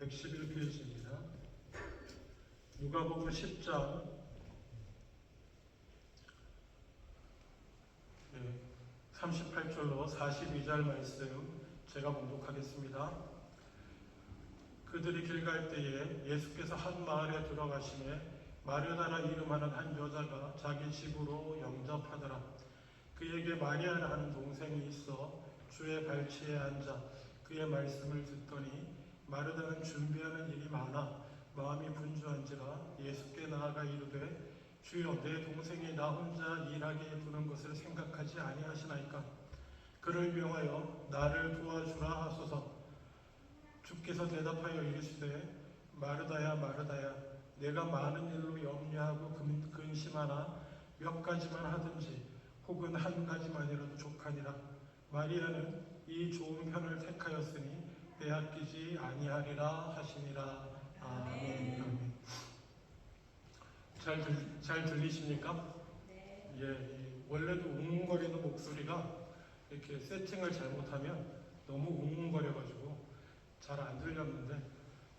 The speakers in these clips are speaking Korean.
111페이지입니다. 누가복음 10장 38절로 42절 말씀 제가 봉독하겠습니다. 그들이 길 갈 때에 예수께서 한 마을에 들어가시매 마르다라 이름하는 한 여자가 자기 집으로 영접하더라. 그에게 마리아라 하는 동생이 있어 주의 발치에 앉아 그의 말씀을 듣더니 마르다는 준비하는 일이 많아 마음이 분주한지라 예수께 나아가 이르되 주여, 내 동생이 나 혼자 일하게 두는 것을 생각하지 아니하시나이까? 그를 명하여 나를 도와주라 하소서. 주께서 대답하여 이르시되 마르다야 마르다야, 내가 많은 일로 염려하고 근심하나 몇 가지만 하든지 혹은 한 가지만이라도 족하니라. 마리아는 이 좋은 편을 택하였으니 빼앗기지 아니하리라 하시니라. 아멘. 아멘. 잘 들리십니까? 네. 예, 원래도 웅웅거리는 목소리가 이렇게 세팅을 잘못하면 너무 웅웅거려가지고 잘 안 들렸는데,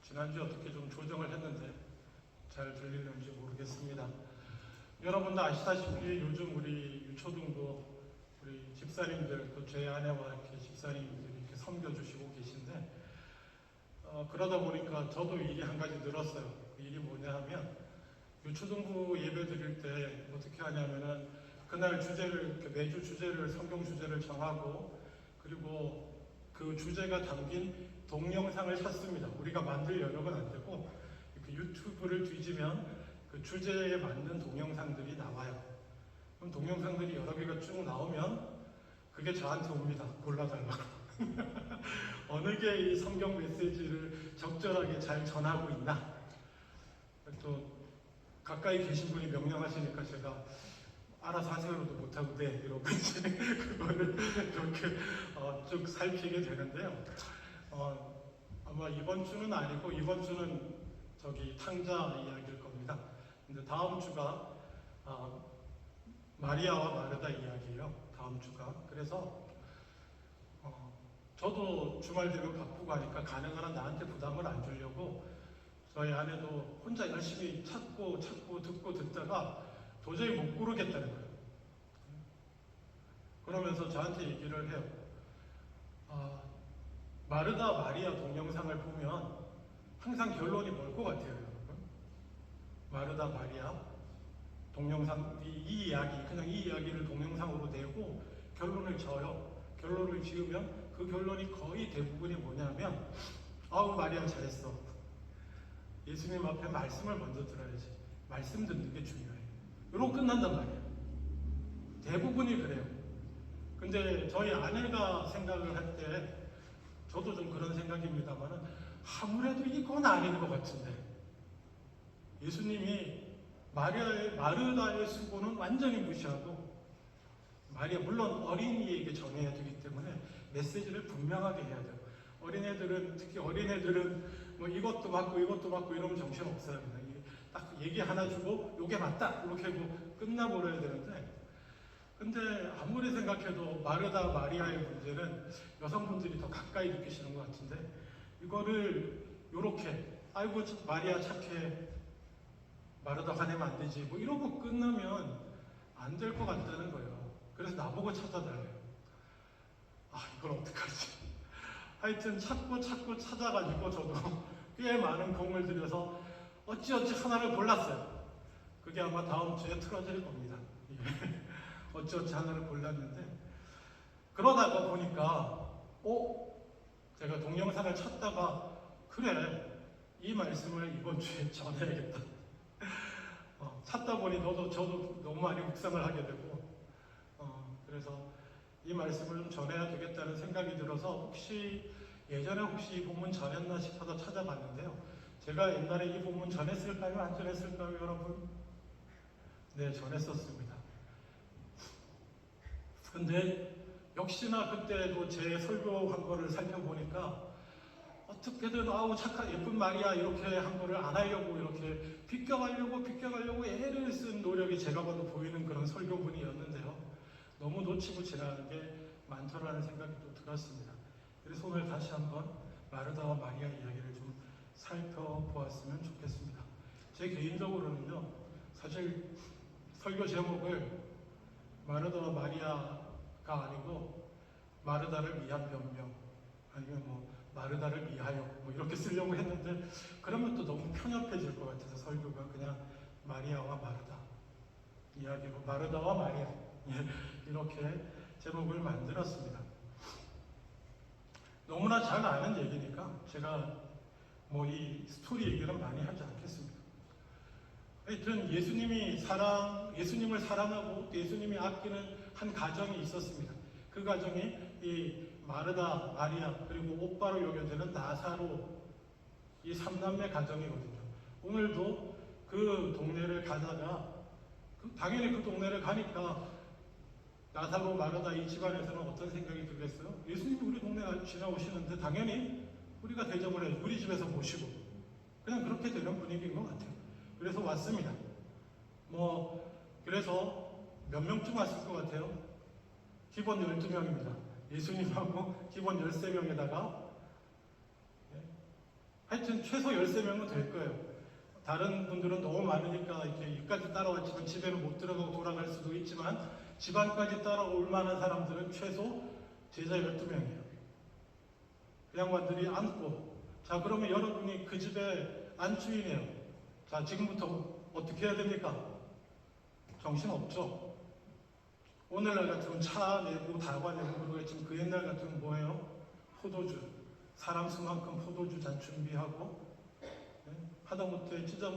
지난주에 어떻게 좀 조정을 했는데 잘 들리는지 모르겠습니다. 여러분도 아시다시피 요즘 우리 유초등부 우리 집사님들, 또 제 아내와 이렇게 집사님들이 이렇게 섬겨주시고 계신데, 그러다 보니까 저도 일이 한 가지 늘었어요. 그 일이 뭐냐 하면, 유초등부 예배 드릴 때 어떻게 하냐면은 그날 주제를, 매주 주제를, 성경 주제를 정하고, 그리고 그 주제가 담긴 동영상을 찾습니다. 우리가 만들 여력은 안 되고, 그 유튜브를 뒤지면 그 주제에 맞는 동영상들이 나와요. 그럼 동영상들이 여러 개가 쭉 나오면 그게 저한테 옵니다. 골라달라고. 어느 게 이 성경 메시지를 적절하게 잘 전하고 있나. 또 가까이 계신 분이 명령하시니까 제가 알아서 하세요로도 못하고 네 이러고 이제 그거를 이렇게 쭉 살피게 되는데요. 아마 이번 주는 아니고, 이번 주는 저기 탕자 이야기일 겁니다. 근데 다음 주가 마리아와 마르다 이야기예요. 다음 주가. 그래서 저도 주말 되면 바쁘고 하니까 가능한 한 나한테 부담을 안 주려고 저희 아내도 혼자 열심히 찾고 듣고 듣다가 도저히 못 고르겠다는 거예요. 그러면서 저한테 얘기를 해요. 마르다 마리아 동영상을 보면 항상 결론이 뭘 것 같아요, 여러분? 마르다 마리아 동영상, 이 이야기, 그냥 이 이야기를 동영상으로 내고 결론을 져요. 결론을 지으면 그 결론이 거의 대부분이 뭐냐면, 아우 마리아 잘했어. 예수님 앞에 말씀을 먼저 들어야지. 말씀 듣는 게 중요해. 이러고 끝난단 말이에요. 대부분이 그래요. 근데 저희 아내가 생각을 할 때, 저도 좀 그런 생각입니다만은, 아무래도 이건 아닌 것 같은데. 예수님이 마르다의 수고는 완전히 무시하고, 마리아, 물론 어린이에게 전해야 되기 때문에 메시지를 분명하게 해야 돼요. 어린애들은, 특히 어린애들은 뭐 이것도 맞고 이러면 정신없어요. 그냥 딱 얘기 하나 주고 요게 맞다 이렇게 하고 끝나버려야 되는데, 근데 아무리 생각해도 마르다 마리아의 문제는 여성분들이 더 가까이 느끼시는 것 같은데, 이거를 요렇게 아이고 마리아 착해, 마르다 화내면 안 되지 뭐 이러고 끝나면 안 될 것 같다는 거예요. 그래서 나보고 찾아달래요. 이걸 어떡하지? 하여튼 찾고 찾아가지고 저도 꽤 많은 공을 들여서 어찌어찌 하나를 골랐어요. 그게 아마 다음 주에 틀어질 겁니다. 어찌어찌 하나를 골랐는데, 그러다가 보니까 제가 동영상을 찾다가 그래, 이 말씀을 이번 주에 전해야겠다. 찾다 보니 저도 너무 많이 묵상을 하게 되고, 그래서 이 말씀을 좀 전해야 되겠다는 생각이 들어서 예전에 이 본문 전했나 싶어서 찾아봤는데요. 제가 옛날에 이 본문 전했을까요? 안 전했을까요, 여러분? 네, 전했었습니다. 근데 역시나 그때도 제 설교한 거를 살펴보니까 어떻게든 착한 예쁜 마리아 이렇게 한 거를 안 하려고 이렇게 비껴가려고 애를 쓴 노력이 제가 봐도 보이는 그런 설교문이었는데요. 너무 놓치고 지나가는 게 많더라는 생각이 또 들었습니다. 그래서 오늘 다시 한번 마르다와 마리아 이야기를 좀 살펴보았으면 좋겠습니다. 제 개인적으로는요, 사실 설교 제목을 마르다와 마리아가 아니고 마르다를 위한 변명, 아니면 뭐 마르다를 위하여 뭐 이렇게 쓰려고 했는데, 그러면 또 너무 편협해질 것 같아서 설교가 그냥 마리아와 마르다 이야기로 마르다와 마리아 이렇게 제목을 만들었습니다. 너무나 잘 아는 얘기니까 제가 뭐 이 스토리 얘기는 많이 하지 않겠습니다. 하여튼 예수님을 사랑하고 예수님이 아끼는 한 가정이 있었습니다. 그 가정이 이 마르다, 마리아, 그리고 오빠로 여겨지는 나사로, 이 3남매 가정이거든요. 오늘도 그 동네를 가다가 당연히 그 동네를 가니까 나사로, 마르다 이 집안에서는 어떤 생각이 들겠어요? 예수님이 우리 동네 지나오시는데 당연히 우리가 대접을 해요. 우리 집에서 모시고. 그냥 그렇게 되는 분위기인 것 같아요. 그래서 왔습니다. 그래서 몇 명쯤 왔을 것 같아요? 기본 12명입니다. 예수님하고 기본 13명에다가 하여튼 최소 13명은 될 거예요. 다른 분들은 너무 많으니까 이렇게 여기까지 따라왔지만 집에는 못 들어가고 돌아갈 수도 있지만 집안까지 따라올 만한 사람들은 최소 제자 12명이에요. 그 양반들이 앉고, 자, 그러면 여러분이 그 집의 안주인이에요. 자, 지금부터 어떻게 해야 됩니까? 정신없죠? 오늘날 같으면 차 내고 다과 내고 그러겠지만 그 옛날 같으면 뭐예요? 포도주. 사람 수만큼 포도주 잔 준비하고, 하다못해 찍어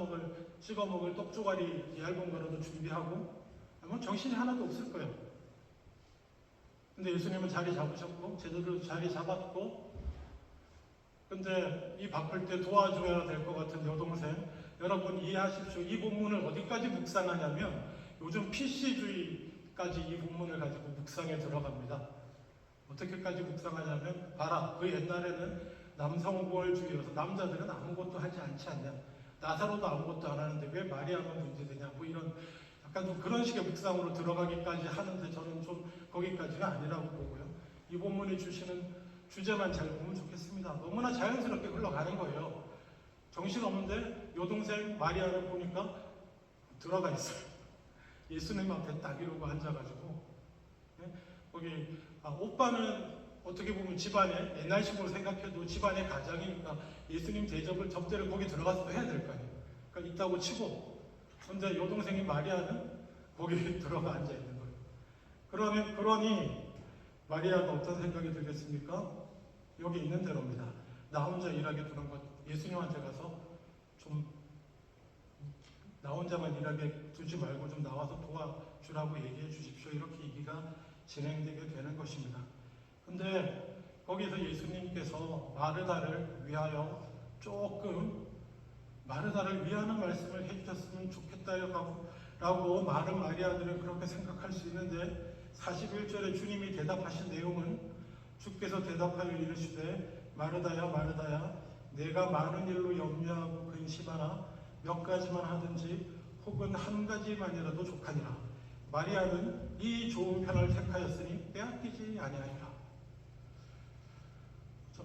먹을 떡조가리 얇은 거라도 준비하고, 뭐 정신이 하나도 없을 거예요. 근데 예수님은 자리 잡으셨고, 제자들도 자리 잡았고, 근데 이 바쁠 때 도와줘야 될 것 같은 여동생, 여러분 이해하십시오. 이 본문을 어디까지 묵상하냐면 요즘 PC주의까지 이 본문을 가지고 묵상에 들어갑니다. 어떻게까지 묵상하냐면, 봐라, 그 옛날에는 남성부월주의여서 남자들은 아무것도 하지 않지 않냐, 나사로도 아무것도 안 하는데 왜 마리아만 문제되냐, 뭐 이런 약간 좀 그런 식의 묵상으로 들어가기까지 하는데, 저는 좀 거기까지는 아니라고 보고요. 이 본문이 주시는 주제만 잘 보면 좋겠습니다. 너무나 자연스럽게 흘러가는 거예요. 정신없는데 여동생 마리아를 보니까 들어가 있어요. 예수님 앞에 딱 이러고 앉아가지고, 거기 오빠는 어떻게 보면 집안에, 옛날식으로 생각해도 집안의 가장이니까 예수님 대접을, 접대를 거기 들어가서 해야 될 거 아니에요. 그러니까 있다고 치고, 근데 여동생인 마리아는 거기 들어가 앉아 있는 거예요. 그러니 마리아가 어떤 생각이 들겠습니까? 여기 있는 대로입니다. 나 혼자 일하게 두는 것, 예수님한테 가서 좀 나 혼자만 일하게 두지 말고 좀 나와서 도와주라고 얘기해 주십시오. 이렇게 얘기가 진행되게 되는 것입니다. 근데 거기서 예수님께서 마르다를 위하여 조금, 마르다를 위하는 말씀을 해주셨으면 좋겠다라고 많은 마리아들은 그렇게 생각할 수 있는데, 41절에 주님이 대답하신 내용은, 주께서 대답하여 이르시되 마르다야 마르다야, 내가 많은 일로 염려하고 근심하나 몇 가지만 하든지 혹은 한 가지만이라도 족하니라. 마리아는 이 좋은 편을 택하였으니 빼앗기지 아니하리라.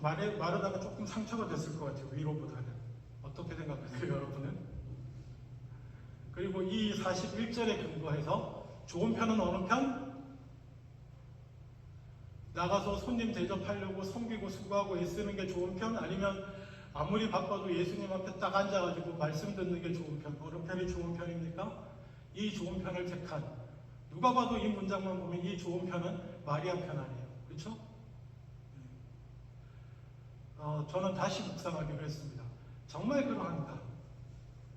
마르다가 조금 상처가 됐을 것 같아요. 위로보다는. 어떻게 생각하세요, 여러분은? 그리고 이 41절에 근거해서 좋은 편은 어느 편? 나가서 손님 대접하려고 섬기고 수고하고 애쓰는 게 좋은 편? 아니면 아무리 바빠도 예수님 앞에 딱 앉아가지고 말씀 듣는 게 좋은 편? 어느 편이 좋은 편입니까? 이 좋은 편을 택한, 누가 봐도 이 문장만 보면 이 좋은 편은 마리아 편 아니에요. 그렇죠? 저는 다시 묵상하기로 했습니다. 정말 그러한가?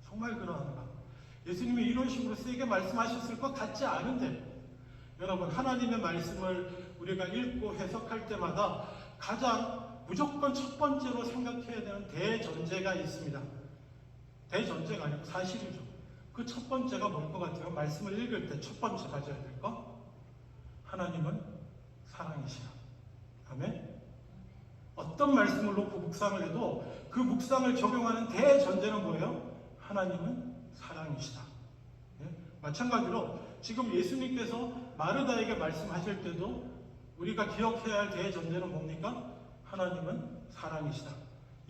정말 그러한가? 예수님이 이런 식으로 세게 말씀하셨을 것 같지 않은데, 여러분, 하나님의 말씀을 우리가 읽고 해석할 때마다 가장 무조건 첫 번째로 생각해야 되는 대전제가 있습니다. 대전제가 아니고 사실이죠. 그 첫 번째가 뭘 것 같아요? 말씀을 읽을 때 첫 번째 가져야 될 거? 하나님은 사랑이시라. 아멘? 어떤 말씀을 놓고 묵상을 해도 그 묵상을 적용하는 대전제는 뭐예요? 하나님은 사랑이시다. 마찬가지로 지금 예수님께서 마르다에게 말씀하실 때도 우리가 기억해야 할 대전제는 뭡니까? 하나님은 사랑이시다.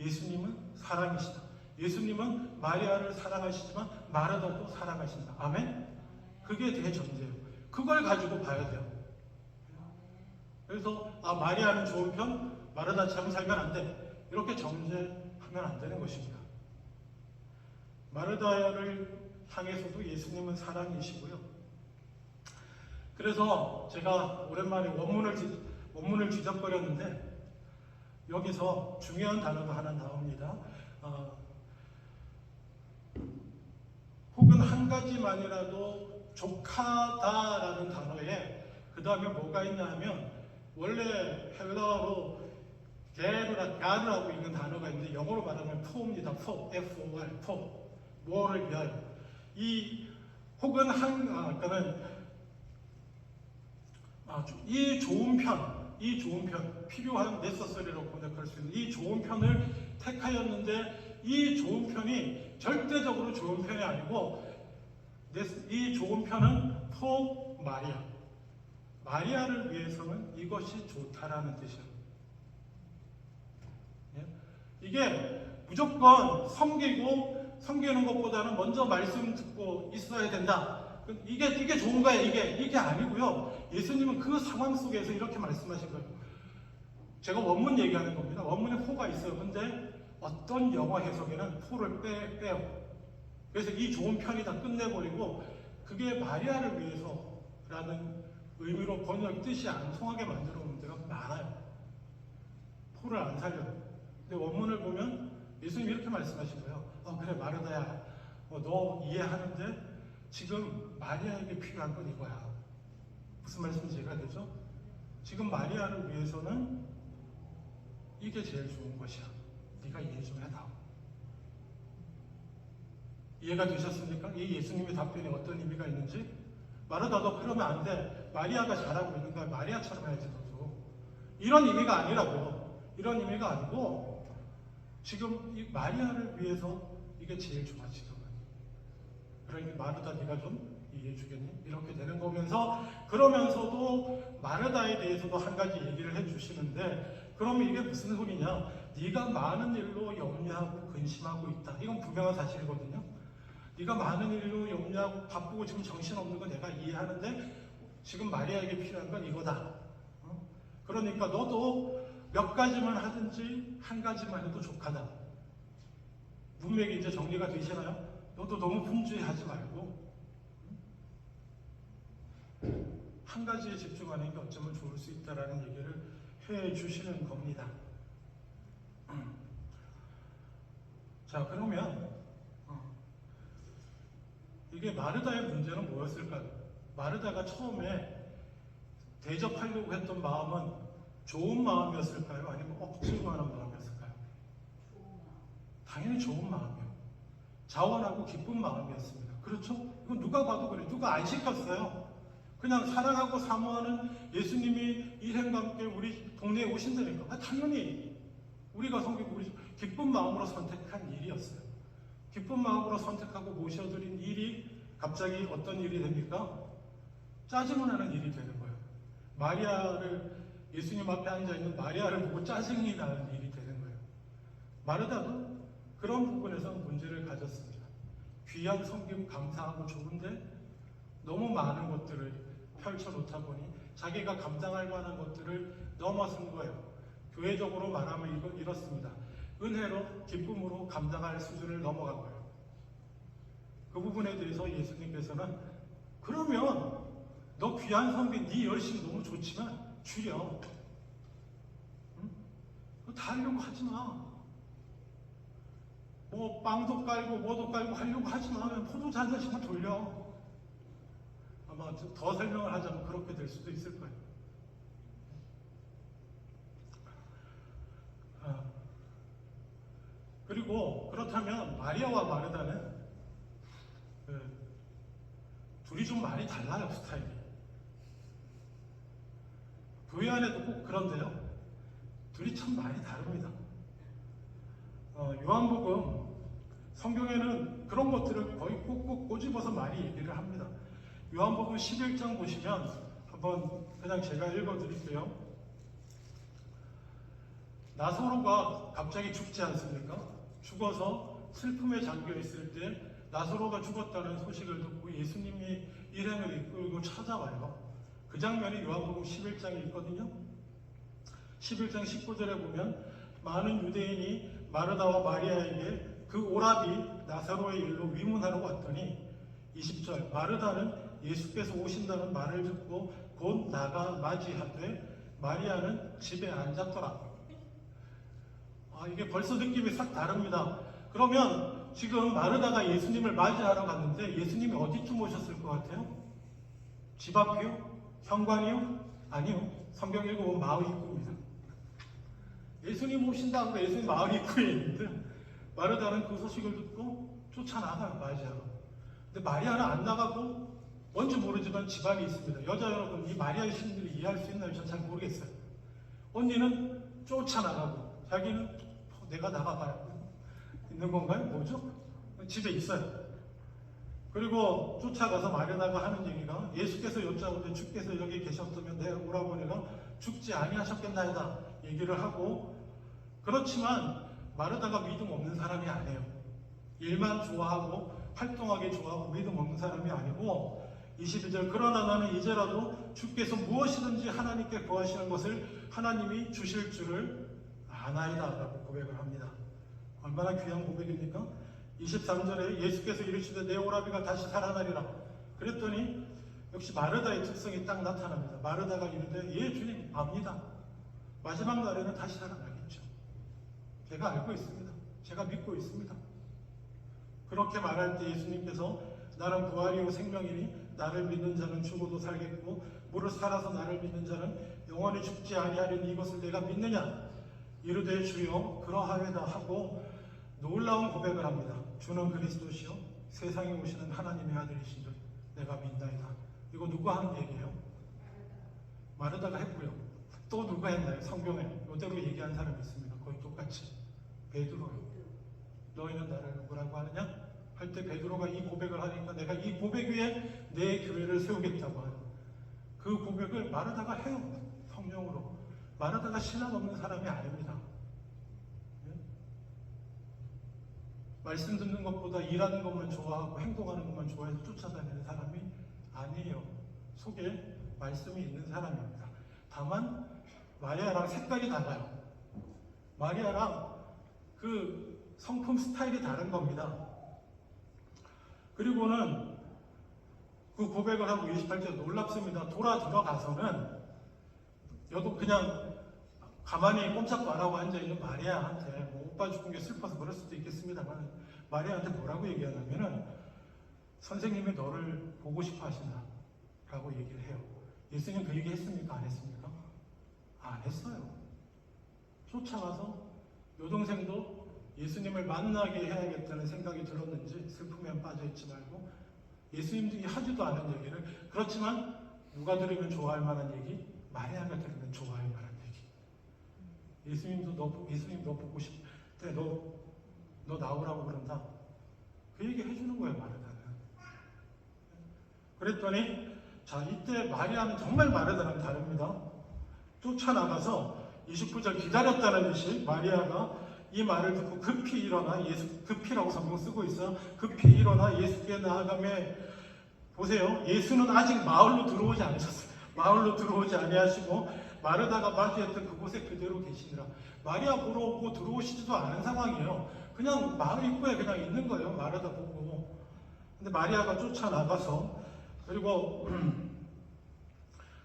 예수님은 사랑이시다. 예수님은 마리아를 사랑하시지만 마르다도 사랑하신다. 아멘? 그게 대전제예요. 그걸 가지고 봐야 돼요. 그래서 마리아는 좋은 편, 마르다처럼 살면 안 돼. 이렇게 정죄하면 안 되는 것입니다. 마르다를 향해서도 예수님은 사랑이시고요. 그래서 제가 오랜만에 원문을 뒤적거렸는데 여기서 중요한 단어가 하나 나옵니다. 혹은 한 가지만이라도 족하다라는 단어에 그 다음에 뭐가 있냐 하면 원래 헬라어로 게르라고 있는 단어가 있는데 영어로 말하면 for입니다. for, F-O-R, for. 뭐를 위하여. 이 혹은 이 좋은 편, 필요한 necessary라고 번역할 수 있는 이 좋은 편을 택하였는데 이 좋은 편이 절대적으로 좋은 편이 아니고 이 좋은 편은 for 마리아. 마리아를 위해서는 이것이 좋다라는 뜻이에요. 이게 무조건 섬기는 것보다는 먼저 말씀 듣고 있어야 된다. 이게 좋은 거야, 이게 아니고요. 예수님은 그 상황 속에서 이렇게 말씀하신 거예요. 제가 원문 얘기하는 겁니다. 원문에 포가 있어요. 근데 어떤 영어 해석에는 포를 빼요. 그래서 이 좋은 편이다 끝내버리고 그게 마리아를 위해서라는 의미로 번역 뜻이 안 통하게 만들어 놓은 데가 많아요. 포를 안 살려요. 근데 원문을 보면 예수님이 이렇게 말씀하신 거예요. 그래 마르다야, 너 이해하는데 지금 마리아에게 필요한 건 이거야. 무슨 말씀인지 이해가 되죠? 지금 마리아를 위해서는 이게 제일 좋은 것이야. 네가 이해 좀 해다. 이해가 되셨습니까? 이 예수님의 답변에 어떤 의미가 있는지? 마르다도 그러면 안 돼. 마리아가 잘하고 있는 거야. 마리아처럼 해야지 너도. 이런 의미가 아니라고. 이런 의미가 아니고 지금 이 마리아를 위해서 이게 제일 좋아 지금은. 그러니 마르다 네가 좀 이해해 주겠니? 이렇게 되는 거면서 그러면서도 마르다에 대해서도 한 가지 얘기를 해주시는데 그러면 이게 무슨 소리냐? 네가 많은 일로 염려하고 근심하고 있다. 이건 분명한 사실이거든요. 네가 많은 일로 염려하고 바쁘고 지금 정신없는 거 내가 이해하는데 지금 마리아에게 필요한 건 이거다. 그러니까 너도 몇 가지만 하든지 한 가지만 해도 족하다. 문맥이 이제 정리가 되시나요? 너도 너무 분주해하지 말고 한 가지에 집중하는 게 어쩌면 좋을 수 있다라는 얘기를 해 주시는 겁니다. 자, 그러면 이게 마르다의 문제는 뭐였을까요? 마르다가 처음에 대접하려고 했던 마음은 좋은 마음이었을까요? 아니면 억지로 하는 마음이었을까요? 당연히 좋은 마음이요. 자원하고 기쁜 마음이었습니다. 그렇죠? 이건 누가 봐도 그래. 누가 안 시켰어요. 그냥 사랑하고 사모하는 예수님이 이 생과 함께 우리 동네에 오신다니까. 당연히 우리가 섬기고 우리 기쁜 마음으로 선택한 일이었어요. 기쁜 마음으로 선택하고 모셔드린 일이 갑자기 어떤 일이 됩니까? 짜증을 나는 일이 되는 거예요. 예수님 앞에 앉아있는 마리아를 보고 짜증이 나는 일이 되는 거예요. 마르다도 그런 부분에서 문제를 가졌습니다. 귀한 섬김 감사하고 좋은데 너무 많은 것들을 펼쳐놓다 보니 자기가 감당할 만한 것들을 넘어선 거예요. 교회적으로 말하면 이렇습니다. 은혜로 기쁨으로 감당할 수준을 넘어간 거예요. 그 부분에 대해서 예수님께서는 그러면 너 귀한 섬김 네 열심 너무 좋지만 줄여. 응? 다 하려고 하지 마. 뭐 빵도 깔고 뭐도 깔고 하려고 하지 마. 포도 잔잔씩만 돌려. 아마 더 설명을 하자면 그렇게 될 수도 있을 거예요. 그리고 그렇다면 마리아와 마르다는 둘이 좀 많이 달라요, 스타일이. 교회 안에도 꼭 그런데요. 둘이 참 많이 다릅니다. 요한복음 성경에는 그런 것들을 거의 꼭꼭 꼬집어서 많이 얘기를 합니다. 요한복음 11장 보시면 한번 그냥 제가 읽어드릴게요. 나사로가 갑자기 죽지 않습니까? 죽어서 슬픔에 잠겨 있을 때 나사로가 죽었다는 소식을 듣고 예수님이 일행을 이끌고 찾아와요. 그 장면이 요한복음 11장에 있거든요. 11장 19절에 보면 많은 유대인이 마르다와 마리아에게 그 오라비 나사로의 일로 위문하러 왔더니 20절 마르다는 예수께서 오신다는 말을 듣고 곧 나가 맞이하되 마리아는 집에 앉았더라. 이게 벌써 느낌이 싹 다릅니다. 그러면 지금 마르다가 예수님을 맞이하러 갔는데 예수님이 어디쯤 오셨을 것 같아요? 집 앞이요? 현관이요? 아니요. 성경 읽어보면 마을 입구입니다. 예수님 오신다고 예수님 마을 입구에 있는데 마르다는 그 소식을 듣고 쫓아나가요. 맞이하러. 근데 마리아는 안 나가고 뭔지 모르지만 집안이 있습니다. 여자 여러분, 이 마리아의 심리를 이해할 수 있나요? 저는 잘 모르겠어요. 언니는 쫓아나가고 자기는 내가 나가봐야 있는 건가요? 뭐죠? 집에 있어요. 그리고 쫓아가서 마리아가 하는 얘기가 예수께서 여짜오되 주께서 여기 계셨다면 내 오라버니가 죽지 아니하셨겠나이다 얘기를 하고, 그렇지만 마르다가 믿음 없는 사람이 아니에요. 일만 좋아하고 활동하기 좋아하고 믿음 없는 사람이 아니고 22절 그러나 나는 이제라도 주께서 무엇이든지 하나님께 구하시는 것을 하나님이 주실 줄을 아나이다 라고 고백을 합니다. 얼마나 귀한 고백입니까? 23절에 예수께서 이르시되 내 오라비가 다시 살아나리라 그랬더니 역시 마르다의 특성이 딱 나타납니다. 마르다가 이르되 예 주님 압니다. 마지막 날에는 다시 살아나겠죠. 제가 알고 있습니다. 제가 믿고 있습니다. 그렇게 말할 때 예수님께서 나는 부활이요 생명이니 나를 믿는 자는 죽어도 살겠고 무릇 살아서 나를 믿는 자는 영원히 죽지 아니하리니 이것을 내가 믿느냐 이르되 주여 그러하외다 하고 놀라운 고백을 합니다. 주는 그리스도시요 세상에 오시는 하나님의 아들이신 줄 내가 믿나이다. 이거 누가 하는 얘기예요? 마르다가 했고요. 또 누가 했나요? 성경에 이대로 얘기한 사람이 있습니다. 거의 똑같이 베드로요. 너희는 나를 누구라고 하느냐? 할 때 베드로가 이 고백을 하니까 내가 이 고백 위에 내 교회를 세우겠다고 하는 그 고백을 마르다가 해요. 성령으로. 마르다가 신앙 없는 사람이 아닙니다. 말씀 듣는 것보다 일하는 것만 좋아하고 행동하는 것만 좋아해서 쫓아다니는 사람이 아니에요. 속에 말씀이 있는 사람입니다. 다만 마리아랑 색깔이 달라요. 마리아랑 그 성품 스타일이 다른 겁니다. 그리고는 그 고백을 하고 28절 놀랍습니다. 돌아 들어가서는 여도 그냥 가만히 꼼짝도 안 하고 앉아있는 마리아한테 뭐 오빠 죽은 게 슬퍼서 그럴 수도 있겠습니다만 마리아한테 뭐라고 얘기하냐면은 선생님이 너를 보고 싶어 하신다 라고 얘기를 해요. 예수님 그 얘기 했습니까? 안 했습니까? 안 했어요. 쫓아가서 여동생도 예수님을 만나게 해야겠다는 생각이 들었는지 슬픔에 빠져있지 말고 예수님들이 하지도 않은 얘기를, 그렇지만 누가 들으면 좋아할 만한 얘기, 마리아가 들으면 좋아할 만한 얘기. 예수님 너 보고 싶대. 너 나오라고 그런다. 그 얘기 해주는 거예요, 마르다는. 그랬더니 자 이때 마리아는 정말 마르다랑 다릅니다. 쫓아나가서 29절 기다렸다는 듯이 마리아가 이 말을 듣고 급히 일어나 급히라고 성경 쓰고 있어요. 급히 일어나 예수께 나아가매 보세요. 예수는 아직 마을로 들어오지 않으셨어요. 마을로 들어오지 아니하시고 마르다가 맞이했던 그곳에 그대로 계시니라. 마리아 보러 오고 들어오시지도 않은 상황이에요. 그냥 마을 입구에 그냥 있는 거예요. 마르다 보고. 근데 마리아가 쫓아나가서 그리고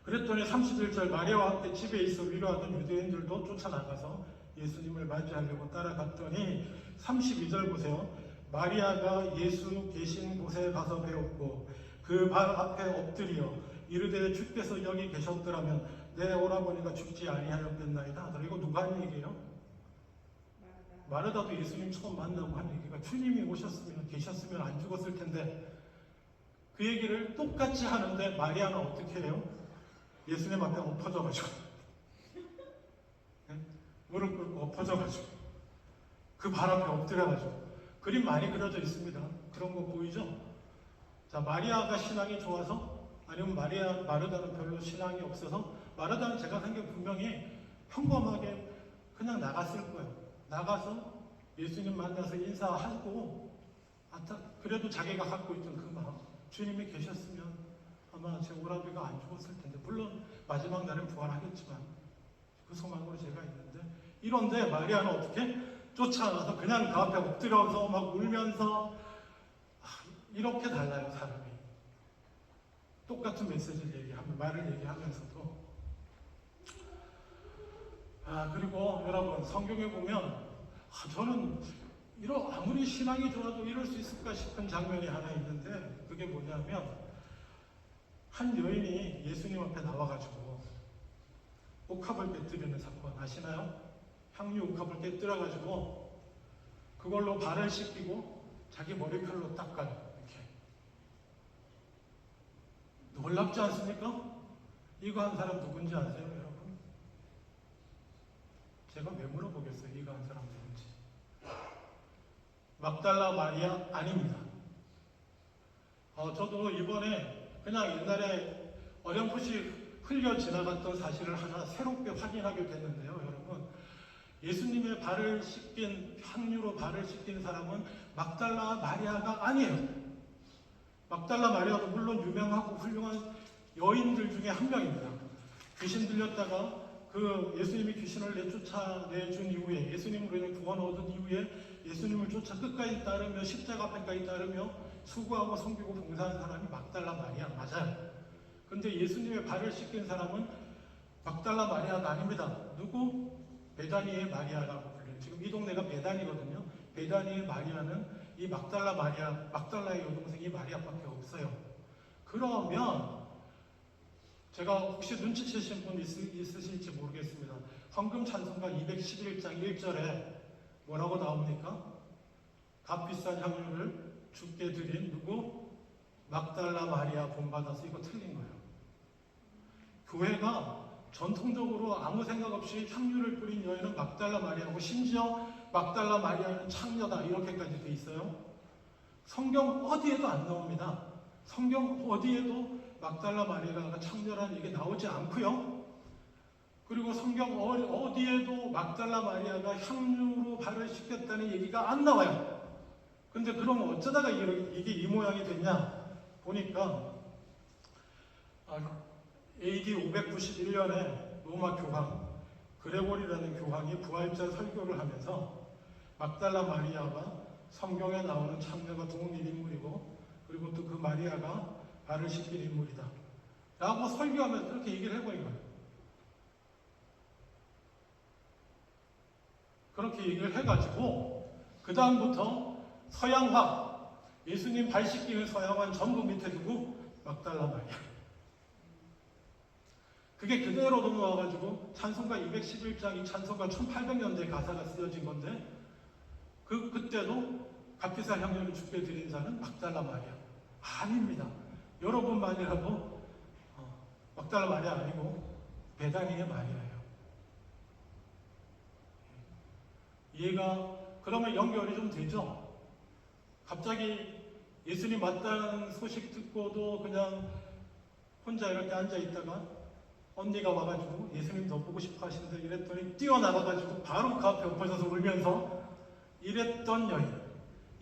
그랬더니 31절 마리아와 함께 집에 있어 위로하던 유대인들도 쫓아나가서 예수님을 맞이하려고 따라갔더니 32절 보세요. 마리아가 예수 계신 곳에 가서 배웠고 그 발 앞에 엎드려 이르되 주께서 여기 계셨더라면 내 오라버니가 죽지 아니하였겠나이다. 이거 누가 한 얘기예요? 마르다도 예수님 처음 만나고 한 얘기가 주님이 오셨으면 계셨으면 안 죽었을 텐데 그 얘기를 똑같이 하는데 마리아는 어떻게 해요? 예수님 앞에 엎어져가지고 무릎 꿇고 엎어져가지고 그 발 앞에 엎드려가지고 그림 많이 그려져 있습니다. 그런 거 보이죠? 자, 마리아가 신앙이 좋아서 아니면 마르다는 별로 신앙이 없어서 마르다는 제가 생각해 분명히 평범하게 그냥 나갔을 거예요. 나가서 예수님 만나서 인사하고 그래도 자기가 갖고 있던 그 마음, 주님이 계셨으면 아마 제 오라비가 안 죽었을 텐데, 물론 마지막 날엔 부활하겠지만 그 소망으로 제가 있는데, 이런데 마리아는 어떻게 쫓아가서 그냥 그 앞에 엎드려서 막 울면서, 이렇게 달라요, 사람이. 똑같은 메시지를 얘기하면, 말을 얘기하면서도. 그리고 여러분, 성경에 보면 저는 아무리 신앙이 좋아도 이럴 수 있을까 싶은 장면이 하나 있는데, 그게 뭐냐면 한 여인이 예수님 앞에 나와가지고 옥합을 깨뜨리는 사건 아시나요? 향유 옥합을 깨뜨려가지고 그걸로 발을 씻기고 자기 머리칼로 닦아요. 이렇게. 놀랍지 않습니까? 이거 한 사람 누군지 아세요, 여러분? 제가 왜 물어보겠어요, 이거 한 사람 누군지. 막달라 마리아 아닙니다. 저도 이번에 그냥 옛날에 어렴풋이 흘려 지나갔던 사실을 하나 새롭게 확인하게 됐는데요, 여러분. 예수님의 발을 씻긴, 향유로 발을 씻긴 사람은 막달라 마리아가 아니에요. 막달라 마리아도 물론 유명하고 훌륭한 여인들 중에 한 명입니다. 귀신 들렸다가 그 예수님이 귀신을 내쫓아내준 이후에, 예수님으로 인해 구원 얻은 이후에 예수님을 쫓아 끝까지 따르며 십자가 앞에까지 따르며 수고하고 섬기고 봉사한 사람이 막달라 마리아 맞아요. 근데 예수님의 발을 씻긴 사람은 막달라 마리아가 아닙니다. 누구? 베다니의 마리아라고 불려요. 지금 이 동네가 베다니거든요. 베다니의 마리아는 이 막달라의 여동생이 마리아밖에 없어요. 그러면 제가 혹시 눈치채신 분 있으실지 모르겠습니다. 황금 찬송가 211장 1절에 뭐라고 나옵니까? 값비싼 향유를 주께 드린 누구? 막달라 마리아 본받아서. 이거 틀린 거예요. 교회가 전통적으로 아무 생각 없이 향유를 뿌린 여인은 막달라 마리아고, 심지어 막달라 마리아는 창녀다 이렇게까지 돼 있어요. 성경 어디에도 안 나옵니다. 성경 어디에도 막달라 마리아가 창녀라는 얘기 나오지 않고요. 그리고 성경 어디에도 막달라 마리아가 향유로 발을 씻겼다는 얘기가 안 나와요. 근데 그럼 어쩌다가 이게 이 모양이 됐냐 보니까 AD 591년에 로마 교황 그레고리라는 교황이 부활절 설교를 하면서 막달라 마리아가 성경에 나오는 창녀가 동일 인물이고, 그리고 또 그 마리아가 발을 씻긴 인물이다 라고 설교하면서 그렇게 얘기를 해버린 거예요. 그렇게 얘기를 해가지고 그 다음부터 서양화, 예수님 발 씻기는 서양화는 전부 밑에 두고 막달라 마리아. 그게 그대로 넘어와가지고 찬송가 211장, 이 찬송가 1800년대 가사가 쓰여진 건데, 그때도 값비싼 향유를 주께 드린 자는 막달라 마리아 아닙니다. 여러분만이라도 막달라 마리아 아니고 베다니의 마리아예요. 이해가 그러면 연결이 좀 되죠? 갑자기 예수님 맞다는 소식 듣고도 그냥 혼자 이렇게 앉아 있다가 언니가 와가지고 예수님 더 보고 싶어 하시는데 이랬더니 뛰어나가가지고 바로 그 앞에 엎어져서 울면서 이랬던 여인.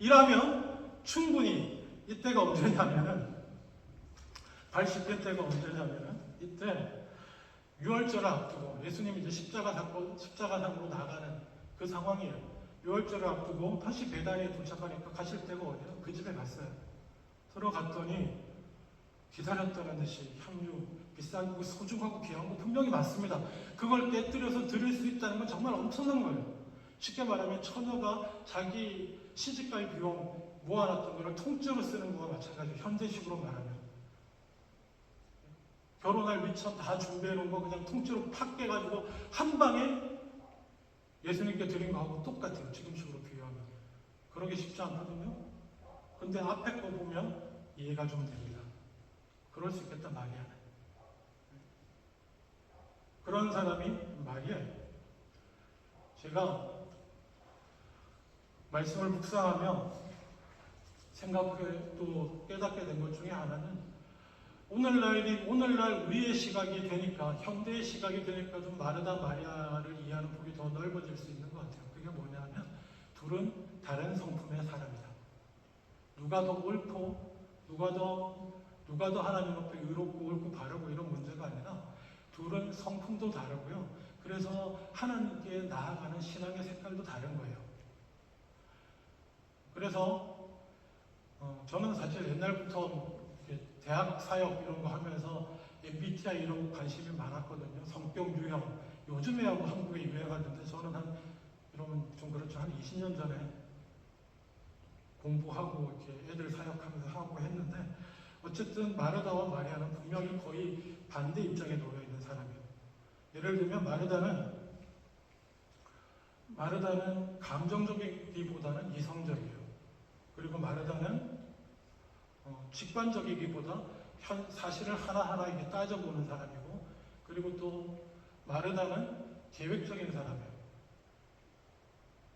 이라면 충분히 이때가 언제냐면은, 발 씻길 때가 언제냐면은 이때 유월절을 앞두고 예수님이 이제 십자가상으로 나가는 그 상황이에요. 유월절을 앞두고 다시 베다니에 도착하니까 가실 데가 어디야? 그 집에 갔어요. 들어갔더니 기다렸다는 듯이 향유, 비싼 거, 소중하고 귀한 거 분명히 맞습니다. 그걸 깨뜨려서 드릴 수 있다는 건 정말 엄청난 거예요. 쉽게 말하면 처녀가 자기 시집갈 비용 모아놨던 거를 통째로 쓰는 거와 마찬가지예요. 현대식으로 말하면. 결혼할 미천 다 준비해놓은 거 그냥 통째로 팍 깨가지고 한 방에 예수님께 드린 거하고 똑같아요. 지금식으로 비유하면. 그러기 쉽지 않거든요. 근데 앞에 거 보면 이해가 좀 됩니다. 그럴 수 있겠다, 마리아는. 그런 사람이 마리아예요. 제가 말씀을 묵상하며 생각해 또 깨닫게 된 것 중에 하나는, 오늘날 우리의 시각이 되니까, 현대의 시각이 되니까 좀 마르다 마리아를 이해하는 폭이 더 넓어질 수 있는 것 같아요. 그게 뭐냐면 둘은 다른 성품의 사람이다. 누가 더 옳고 누가 더 하나님 앞에 의롭고 옳고 바르고 이런 문제가 아니라 둘은 성품도 다르고요. 그래서 하나님께 나아가는 신앙의 색깔도 다른 거예요. 그래서 저는 사실 옛날부터 대학 사역 이런 거 하면서 MBTI 이런 거 관심이 많았거든요. 성격 유형. 요즘에 하고 한국에 유행하는데 저는 이러면 좀 그렇죠. 한 20년 전에 공부하고 이렇게 애들 사역하면서 하고 했는데 어쨌든 마르다와 마리아는 분명히 거의 반대 입장에 놓여 있는 사람이에요. 예를 들면 마르다는 감정적이기보다는 이성적이에요. 그리고 마르다는 직관적이기보다 사실을 하나하나 이렇게 따져보는 사람이고, 그리고 또 마르다는 계획적인 사람이에요.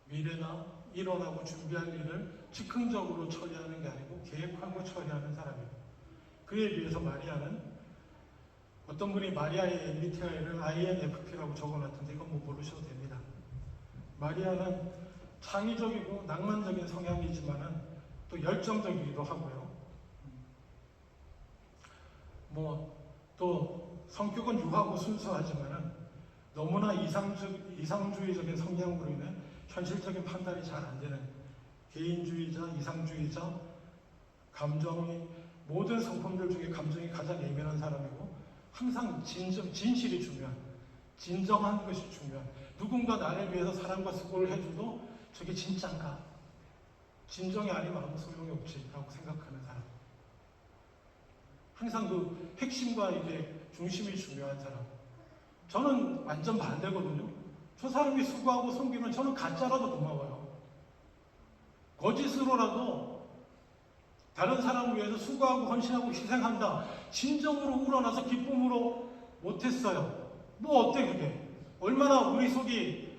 미래나 일어나고 준비할 일을 즉흥적으로 처리하는 게 아니고 계획하고 처리하는 사람이에요. 그에 비해서 마리아는, 어떤 분이 마리아의 MBTI를 INFP라고 적어놨던데 이건 뭐 모르셔도 됩니다. 마리아는 창의적이고 낭만적인 성향이지만은 또 열정적이기도 하고요. 또 성격은 유하고 순수하지만은 너무나 이상주의적인 성향으로 인해 현실적인 판단이 잘 안 되는 개인주의자, 이상주의자, 모든 성품들 중에 감정이 가장 예민한 사람이고, 항상 진실이 중요한, 진정한 것이 중요한, 누군가 나를 위해서 사랑과 수고를 해줘도 저게 진짠가? 진정이 아니면 아무 소용이 없지 라고 생각하는 사람. 항상 그 핵심과 이게 중심이 중요한 사람. 저는 완전 반대거든요. 저 사람이 수고하고 섬기면 저는 가짜라도 고마워요. 거짓으로라도 다른 사람을 위해서 수고하고 헌신하고 희생한다. 진정으로 우러나서 기쁨으로 못했어요. 뭐 어때 그게? 얼마나 우리 속이,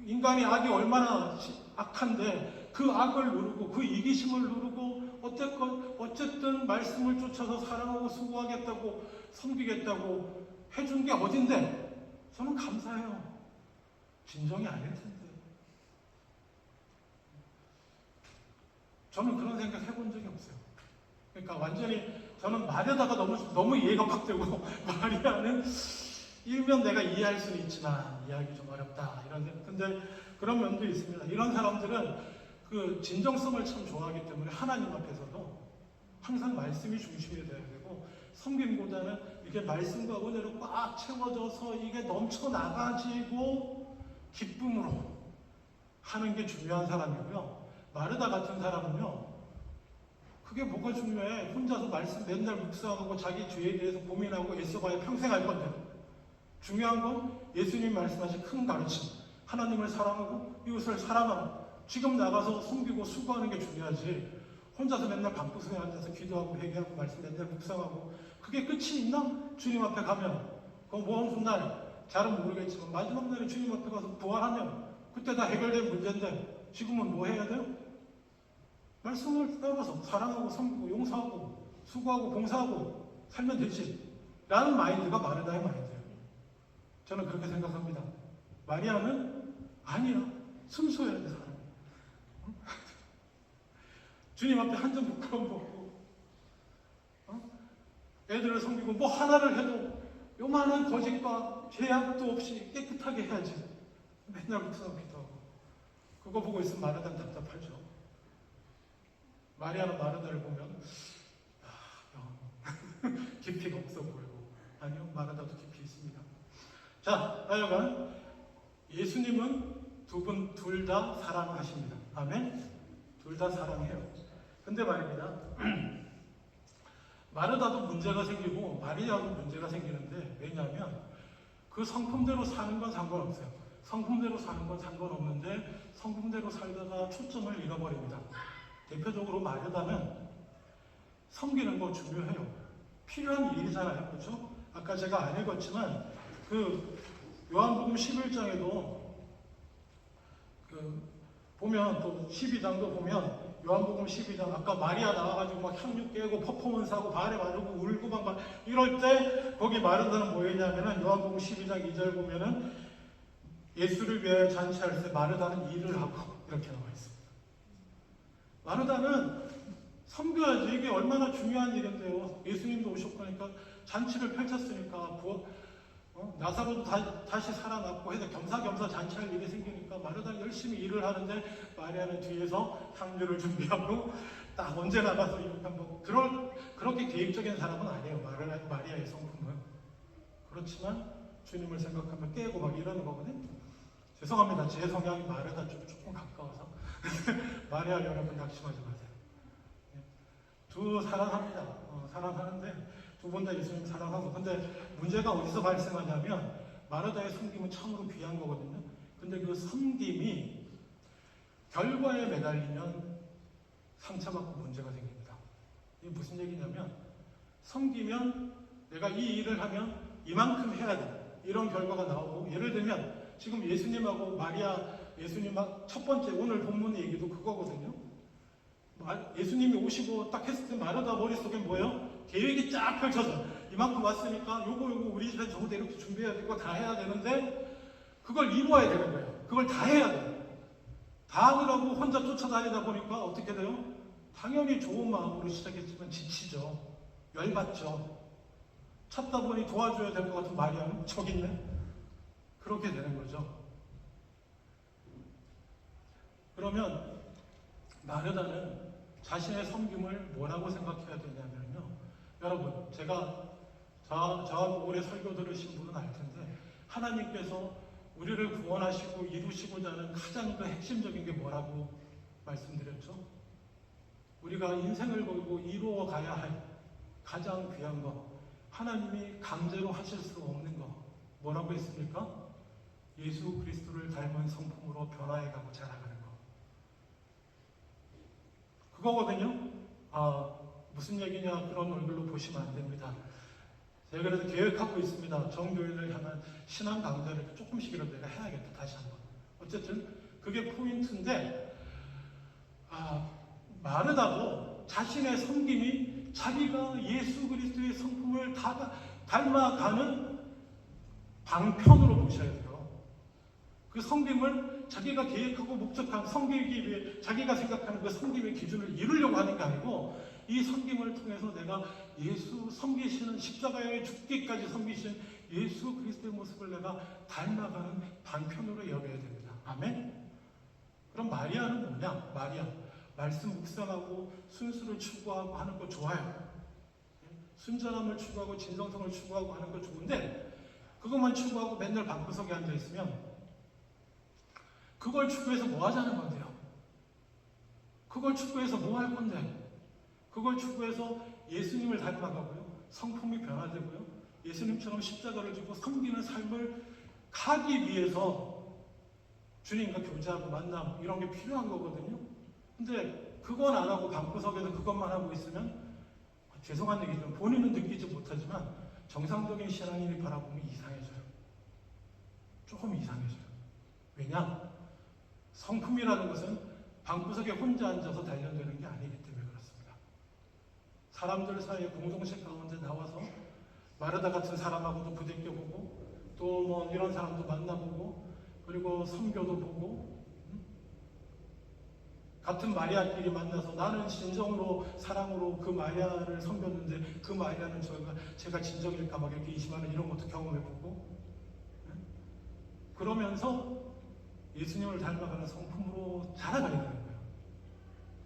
인간의 악이 얼마나 악한데 그 악을 누르고 그 이기심을 누르고 어쨌든 말씀을 쫓아서 사랑하고 수고하겠다고 섬기겠다고 해준 게 어딘데? 저는 감사해요. 진정이 아닐 텐데. 저는 그런 생각 해본 적이 없어요. 그러니까 완전히 저는 마리아다가 너무 이해가 팍 되고 마리아는 일면 내가 이해할 수는 있지만 이해하기 좀 어렵다 이런. 근데 그런 면도 있습니다. 이런 사람들은 그 진정성을 참 좋아하기 때문에 하나님 앞에서도 항상 말씀이 중심이 되어야 되고, 섬김보다는 이게 말씀과 은혜로 꽉 채워져서 이게 넘쳐나가지고 기쁨으로 하는 게 중요한 사람이고요. 마르다 같은 사람은요, 그게 뭐가 중요해? 혼자서 말씀 맨날 묵상하고 자기 죄에 대해서 고민하고 애써봐야 평생 할 건데, 중요한 건 예수님 말씀하신 큰 가르침, 하나님을 사랑하고 이웃을 사랑하는, 지금 나가서 섬기고 수고하는 게 중요하지, 혼자서 맨날 방구석에 앉아서 기도하고 회개하고 말씀 맨날 묵상하고 그게 끝이 있나? 주님 앞에 가면 그 모험수 날 잘은 모르겠지만 마지막 날에 주님 앞에 가서 부활하면 그때 다 해결된 문제인데, 지금은 뭐 해야 돼요? 말씀을 따라서 사랑하고 섬기고 용서하고 수고하고 봉사하고 살면 되지 라는 마인드가 마르다의 마인드예요. 저는 그렇게 생각합니다. 마리아는 아니야, 순수해야 돼 사람. 주님 앞에 한 점 부끄러움 벗고 애들을 섬기고 뭐 하나를 해도 요만한 거짓과 죄악도 없이 깨끗하게 해야지. 맨날 묵상하기도 하고. 그거 보고 있으면 마르다는 답답하죠. 마리아는 마르다를 보면 깊이가 없어 보이고, 아니요, 마르다도 깊이 있습니다. 자, 하여간 예수님은 두 분 둘 다 사랑하십니다. 아멘? 둘 다 사랑해요. 근데 말입니다. 마르다도 문제가 생기고 마리아도 문제가 생기는데, 왜냐하면 그 성품대로 사는 건 상관없어요. 성품대로 사는 건 상관없는데 성품대로 살다가 초점을 잃어버립니다. 대표적으로 마르다는 섬기는 거 중요해요. 필요한 일이잖아요. 그렇죠? 아까 제가 안 읽었지만 그 요한복음 11장에도 보면, 또 12장도 보면 요한복음 12장 아까 마리아 나와가지고 막 향유 깨고 퍼포먼스하고 발에 바르고 울고 막 이럴 때 거기 마르다는 뭐였냐면은 요한복음 12장 2절 보면은 예수를 위하여 잔치할 때 마르다는 일을 하고 이렇게 나와 있습니다. 마르다는 섬겨야지. 이게 얼마나 중요한 일인데요. 예수님도 오셨고 하니까 잔치를 펼쳤으니까 나사로도 다시 살아났고 해서 겸사겸사 잔치할 일이 생기니까 마르다 열심히 일을 하는데 마리아는 뒤에서 향유를 준비하고 딱 언제 나가서 이렇게 그렇게 계획적인 사람은 아니에요. 마리아의 성품은. 그렇지만 주님을 생각하면 깨고 막 이러는 거거든요. 죄송합니다. 제 성향이 마르다 조금 가까워서 마리아 여러분 낙심하지 마세요. 두 사랑합니다. 사랑하는데 두 분 다 예수님 사랑하고. 근데 문제가 어디서 발생하냐면 마르다의 섬김은 참으로 귀한 거거든요. 근데 그 섬김이 결과에 매달리면 상처받고 문제가 생깁니다. 이게 무슨 얘기냐면 섬기면 내가 이 일을 하면 이만큼 해야 돼. 이런 결과가 나오고 예를 들면 지금 예수님하고 마리아 예수님하고 첫 번째 오늘 본문 얘기도 그거거든요. 예수님이 오시고 딱 했을 때 마르다 머릿속에 뭐예요? 계획이 쫙 펼쳐져. 이만큼 왔으니까 요거 우리 집에 저거 이렇게 준비해야 되고 다 해야 되는데 그걸 이루어야 되는 거예요. 그걸 다 해야 돼요. 다 하느라고 혼자 쫓아다니다 보니까 어떻게 돼요? 당연히 좋은 마음으로 시작했지만 지치죠. 열받죠. 찾다 보니 도와줘야 될 것 같은 마리아는 저기 있네. 그렇게 되는 거죠. 그러면 마르다는 자신의 섬김을 뭐라고 생각해야 되냐면요. 여러분, 저하고 오래 설교 들으신 분은 알 텐데 하나님께서 우리를 구원하시고 이루시고자 하는 가장 그 핵심적인 게 뭐라고 말씀드렸죠? 우리가 인생을 걸고 이루어 가야 할 가장 귀한 거, 하나님이 강제로 하실 수 없는 거 뭐라고 했습니까? 예수 그리스도를 닮은 성품으로 변화해가고 자라가는 거. 그거거든요. 무슨 얘기냐 그런 얼굴로 보시면 안 됩니다. 제가 그래서 계획하고 있습니다. 정교회를 향한 신앙 강좌를 조금씩이라도 내가 해야겠다. 다시 한번. 어쨌든 그게 포인트인데 마르다도 자신의 섬김이 자기가 예수 그리스도의 성품을 닮아가는 방편으로 보셔야 돼요. 그 섬김을 자기가 계획하고 목적한 섬기기 위해 자기가 생각하는 그 섬김의 기준을 이루려고 하는 게 아니고 이 섬김을 통해서 내가 예수 섬기시는 십자가에 죽기까지 섬기신 예수 그리스도의 모습을 내가 닮아가는 방편으로 여겨야 됩니다. 아멘? 그럼 마리아는 뭐냐? 마리아. 말씀 묵상하고 순수를 추구하고 하는 거 좋아요. 순전함을 추구하고 진정성을 추구하고 하는 거 좋은데 그것만 추구하고 맨날 방구석에 앉아있으면 그걸 추구해서 뭐 하자는 건데요? 그걸 추구해서 뭐 할 건데? 그걸 추구해서 예수님을 닮아가고요. 성품이 변화되고요. 예수님처럼 십자가를 지고 섬기는 삶을 가기 위해서 주님과 교제하고 만남 이런 게 필요한 거거든요. 근데 그건 안 하고 방구석에서 그것만 하고 있으면 죄송한 얘기지만 본인은 느끼지 못하지만 정상적인 신앙인이 바라보면 이상해져요. 조금 이상해져요. 왜냐? 성품이라는 것은 방구석에 혼자 앉아서 단련되는 게 아니기 때문에 그렇습니다. 사람들 사이에 공동체 가운데 나와서 마르다 같은 사람하고도 부대껴보고 또 뭐 이런 사람도 만나보고 그리고 선교도 보고 같은 마리아끼리 만나서 나는 진정으로 사랑으로 그 마리아를 섬겼는데 그 마리아는 제가 진정일까 막 이렇게 의심하는 이런 것도 경험해보고 그러면서 예수님을 닮아가는 성품으로 자라가야 되는 거예요.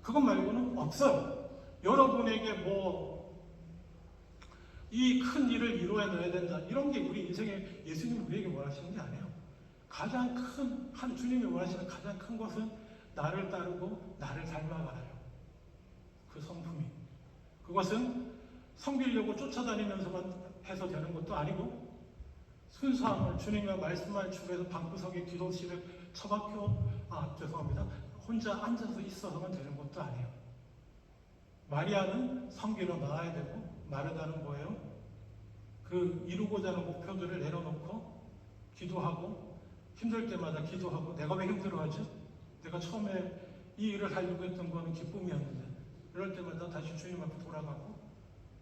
그것 말고는 없어요. 여러분에게 뭐 이 큰 일을 이루어내야 된다 이런 게 우리 인생에 예수님 우리에게 원하시는 게 아니에요. 가장 큰 주님이 원하시는 가장 큰 것은 나를 따르고 나를 닮아가요. 그 성품이. 그것은 섬기려고 쫓아다니면서만 해서 되는 것도 아니고 순수함을 주님과 말씀만 추구해서 방구석에 기도실에 처박혀 혼자 앉아서 있어서만 되는 것도 아니에요. 마리아는 섬기러 나와야 되고 마르다는 뭐예요? 그 이루고자 하는 목표들을 내려놓고 기도하고 힘들 때마다 기도하고 내가 왜 힘들어하지? 내가 처음에 이 일을 하려고 했던 거는 기쁨이었는데 이럴 때마다 다시 주님 앞에 돌아가고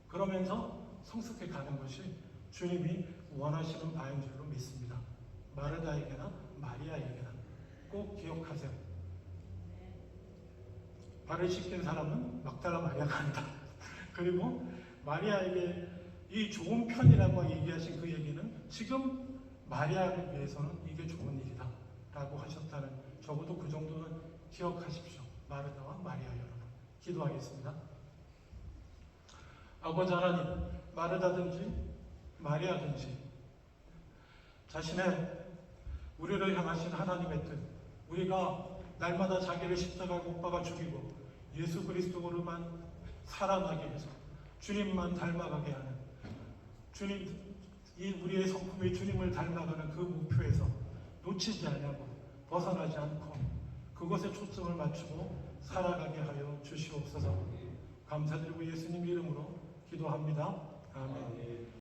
그러면서 성숙해 가는 것이 주님이 원하시는 바인 줄로 믿습니다. 마르다에게나 마리아에게나 꼭 기억하세요. 발을 씻긴 사람은 막달라 마리아가 아니다. 그리고 마리아에게 이 좋은 편이라고 얘기하신 그 얘기는 지금 마리아를 위해서는 이게 좋은 일이다 라고 하셨다는, 적어도 그 정도는 기억하십시오. 마르다와 마리아 여러분. 기도하겠습니다. 아버지 하나님, 마르다든지 마리아든지 자신의 우리를 향하신 하나님의 뜻, 우리가 날마다 자기를 십자가에 못 박아 죽이고 예수 그리스도로만 살아가게 해서 주님만 닮아가게 하는, 주님, 이 우리의 성품이 주님을 닮아가는 그 목표에서 놓치지 않고 벗어나지 않고 그것에 초점을 맞추고 살아가게 하여 주시옵소서. 감사드리고 예수님 이름으로 기도합니다. 아멘.